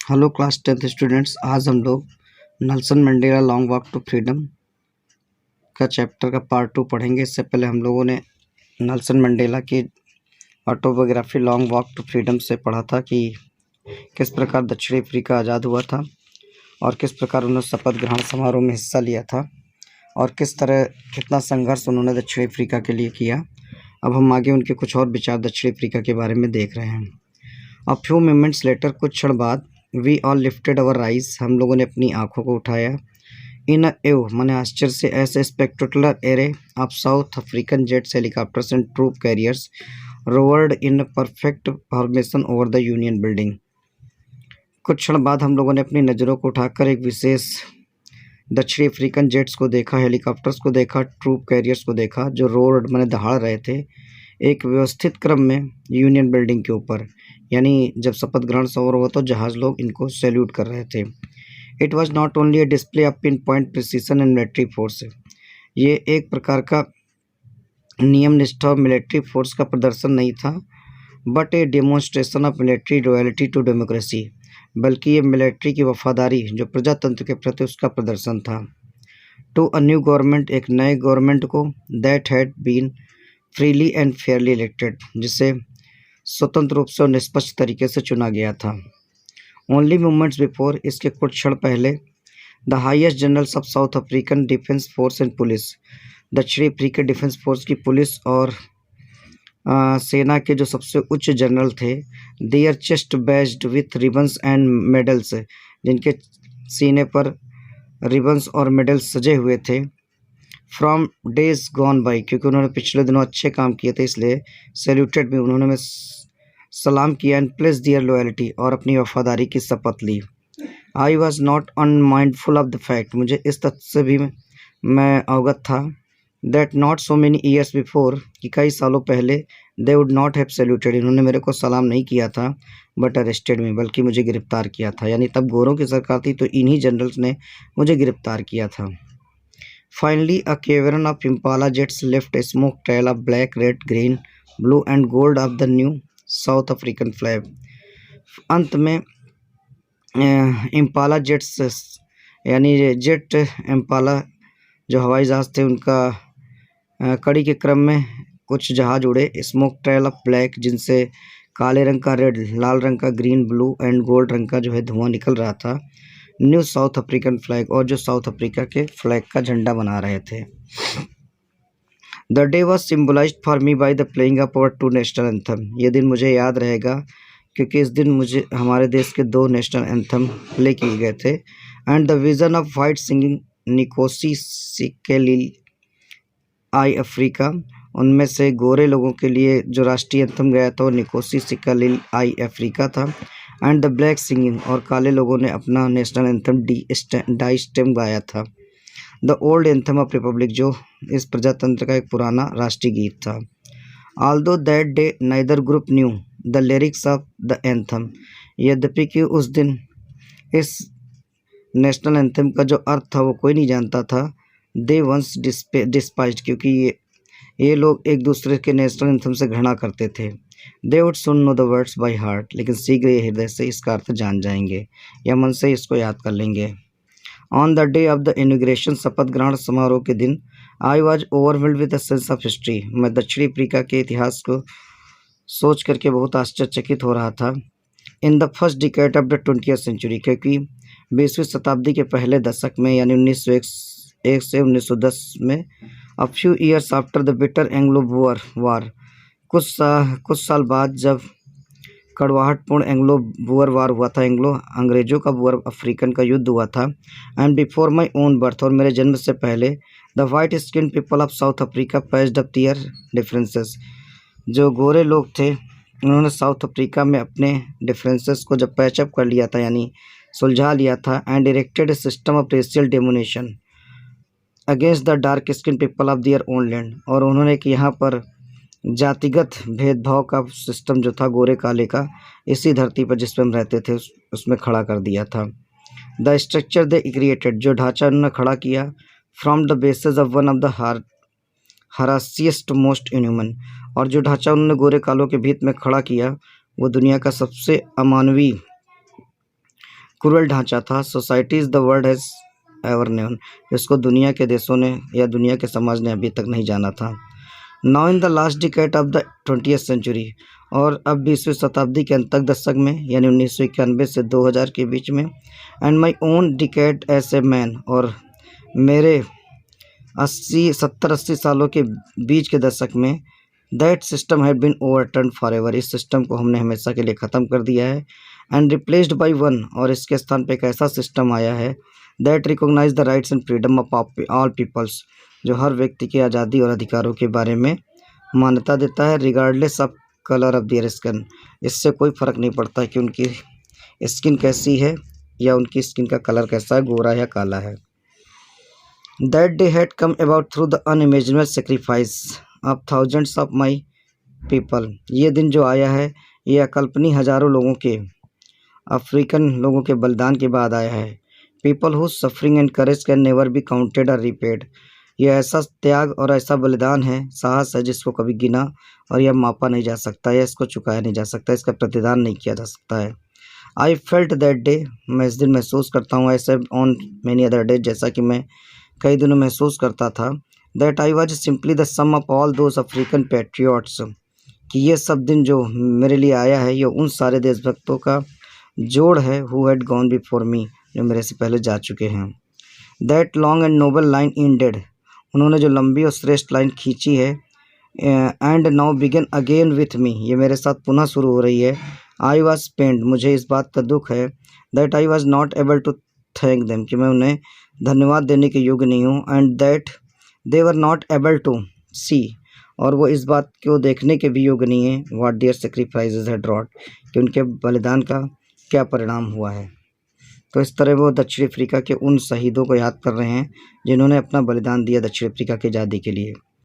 Hello class 10th students. आज हम लोग Nelson Mandela long walk to freedom का चैप्टर का पार्ट 2 पढ़ेंगे। इससे पहले हम लोगों ने नेल्सन मंडेला की autobiography long walk to freedom से पढ़ा था कि किस प्रकार दक्षिण अफ्रीका आज़ाद हुआ था और किस प्रकार उन्होंने शपथ ग्रहण समारोह में हिस्सा लिया था और किस तरह कितना संघर्ष उन्होंने दक्षिण अफ्रीका के लिए किया। अब हम आगे उनके कुछ और विचार दक्षिण अफ्रीका के बारे में देख रहे हैं। अ फ्यू मोमेंट्स लेटर, कुछ क्षण बाद, we all lifted our eyes, हम लोगों ने अपनी आंखों को उठाया। इन एव माने आश्चर्य से, ऐसे spectacular array of South African jets, helicopters and troop carriers roared in perfect formation over the Union building. कुछ क्षण बाद हम लोगों ने अपनी नज़रों को उठाकर एक विशेष दक्षिणी अफ्रीकन जेट्स को देखा, हेलीकॉप्टर्स को देखा, ट्रूप कैरियर्स को देखा जो रोड माने दहाड़ रहे थे एक व्यवस्थित क्रम में यूनियन बिल्डिंग के ऊपर। यानी जब शपथ ग्रहण समारोह हुआ तो जहाज़ लोग इनको सैल्यूट कर रहे थे। It was not only A display of pin point precision and military force, ये एक प्रकार का नियम निष्ठा और मिलिट्री फोर्स का प्रदर्शन नहीं था, but a demonstration of military loyalty to democracy, बल्कि ये मिलिट्री की वफादारी जो प्रजातंत्र के प्रति उसका प्रदर्शन था। टू अ न्यू गवर्नमेंट, एक नए गवर्नमेंट को, that had been freely and fairly elected, जिसे स्वतंत्र रूप से और निष्पक्ष तरीके से चुना गया था। ओनली मोमेंट्स बिफोर, इसके कुछ क्षण पहले, the highest generals of South African defence force and police, दक्षिणी अफ्रीकी डिफेंस फोर्स की पुलिस और सेना के जो सबसे उच्च जनरल थे, their chest badged with ribbons and medals, जिनके सीने पर रिबन्स और मेडल्स सजे हुए थे, फ्रॉम डेज गॉन बाई, क्योंकि उन्होंने पिछले दिनों अच्छे काम किए थे इसलिए सैल्यूटेड में, उन्होंने सलाम किया, एंड प्लेस दियर लॉयल्टी, और अपनी वफादारी की शपथ ली। I was not unmindful of the fact, मुझे इस तथ्य से भी मैं अवगत था, that not so many years before, कि कई सालों पहले, they would not have saluted, इन्होंने मेरे को सलाम नहीं किया था, बट अरेस्टेड में, बल्कि मुझे गिरफ्तार किया था। यानी तब गोरों की सरकार थी तो इन्हीं जनरल्स ने मुझे गिरफ्तार किया था। Finally a chevron of Impala jets left a smoke trail of black, red, green, blue and gold of the new South African flag. अंत में इम्पाला जेट्स यानी जेट इम्पाला जो हवाई जहाज़ थे उनका कड़ी के क्रम में कुछ जहाज़ उड़े, स्मोक ट्रेल ऑफ ब्लैक, जिनसे काले रंग का, रेड लाल रंग का, ग्रीन ब्लू एंड गोल्ड रंग का जो है धुआं निकल रहा था, न्यू साउथ अफ्रीकन फ्लैग, और जो साउथ अफ्रीका के फ्लैग का झंडा बना रहे थे। The day was symbolised for me by the playing of our two national anthem, ये दिन मुझे याद रहेगा क्योंकि इस दिन मुझे हमारे देश के 2 नेशनल एंथम प्ले किए गए थे। And the vision of white singing Nkosi Sikelel iAfrika, उनमें से गोरे लोगों के लिए जो राष्ट्रीय एंथम गाया था वो निकोसी सिकेलिल आई अफ्रीका था। एंड द ब्लैक सिंगिंग, और काले लोगों ने अपना नेशनल एंथम डाई स्टेम गाया था। The old anthem of Republic, जो इस प्रजातंत्र का एक पुराना राष्ट्रीय गीत था। Although that day neither group new the lyrics of the anthem, यद्यपि कि उस दिन इस नेशनल एंथम का जो अर्थ था वो कोई नहीं जानता था। दे वंस डिस्पाइज्ड, क्योंकि ये लोग एक दूसरे के नेशनल एंथम से घृणा करते थे। They would soon know the words by heart, लेकिन शीघ्र ये हृदय से इसका अर्थ जान जाएंगे या मन से इसको याद कर लेंगे। On the day of the inauguration, शपथ ग्रहण समारोह के दिन, I was overwhelmed with the sense of history, मैं दक्षिणी अफ्रीका के इतिहास को सोच करके बहुत आश्चर्यचकित हो रहा था। In the first decade of the 20th century, क्योंकि 20वीं शताब्दी के पहले दशक में यानी 1901 से 1910 में, a few years after the bitter Anglo Boer war, कुछ साल बाद जब कड़वाहटपूर्ण एंग्लो बुअर वार हुआ था, एंग्लो अंग्रेजों का बुअर अफ्रीकन का युद्ध हुआ था। And before my own birth, और मेरे जन्म से पहले, the white skin people of south Africa patched up there differences, जो गोरे लोग थे उन्होंने साउथ अफ्रीका में अपने डिफरेंसेस को जब पैचअप कर लिया था यानी सुलझा लिया था। And erected a system of racial domination against the dark skin people of their own land, और उन्होंने एक यहाँ पर जातिगत भेदभाव का सिस्टम जो था गोरे काले का इसी धरती पर जिस पर हम रहते थे उसमें खड़ा कर दिया था। द स्ट्रक्चर दे क्रिएटेड, जो ढांचा उन्होंने खड़ा किया, from the basis of one of the harshest most inhuman, और जो ढांचा उन्होंने गोरे कालों के भीत में खड़ा किया वो दुनिया का सबसे अमानवीय क्रूअल ढांचा था। Society is the world has ever known, इसको दुनिया के देशों ने या दुनिया के समाज ने अभी तक नहीं जाना था। Now in the last decade of the 20th century, और अब 20वीं शताब्दी के अंत तक दशक में यानी 1991 से 2000 के बीच में, and my own decade as a man, और मेरे 70-80 सालों के बीच के दशक में, that system had been overturn forever, इस सिस्टम को हमने हमेशा के लिए ख़त्म कर दिया है। एंड रिप्लेस्ड बाई वन, और इसके स्थान पे एक ऐसा सिस्टम आया है that recognise the rights and freedom of all peoples, जो हर व्यक्ति की आज़ादी और अधिकारों के बारे में मान्यता देता है, regardless of colour of their skin, इससे कोई फ़र्क नहीं पड़ता कि उनकी स्किन कैसी है या उनकी स्किन का कलर कैसा है, गोरा या काला है। That day had come about through the unimaginable sacrifice of thousands of my people, ये दिन जो आया है ये अकल्पनीय हज़ारों लोगों के, अफ्रीकन लोगों के बलिदान के बाद आया है। People who suffering and courage can never be counted और रिपेड, यह ऐसा त्याग और ऐसा बलिदान है, साहस है जिसको कभी गिना और यह मापा नहीं जा सकता, या इसको चुकाया नहीं जा सकता, इसका प्रतिदान नहीं किया जा सकता है। आई फेल्ट दैट डे, मैं इस दिन महसूस करता हूँ, ऐसे ऑन मैनी अदर डे, जैसा कि मैं कई दिनों महसूस करता था, that I was simply the sum of all those African patriots, कि ये सब दिन जो मेरे लिए आया है ये उन सारे देशभक्तों का जोड़ है, who had gone before me, जो मेरे से पहले जा चुके हैं। That long and noble line indeed, उन्होंने जो लंबी और श्रेष्ठ लाइन खींची है, and now begin again with me, ये मेरे साथ पुनः शुरू हो रही है। आई वॉज पेंड, मुझे इस बात का दुख है, that I was not able to thank them, कि मैं उन्हें धन्यवाद देने के योग्य नहीं हूँ, and that they were not able to see, और वो इस बात को देखने के भी योग्य नहीं है, what their sacrifices had wrought, कि उनके बलिदान का क्या परिणाम हुआ है। तो इस तरह वो दक्षिण अफ्रीका के उन शहीदों को याद कर रहे हैं जिन्होंने अपना बलिदान दिया दक्षिण अफ्रीका की आज़ादी के लिए।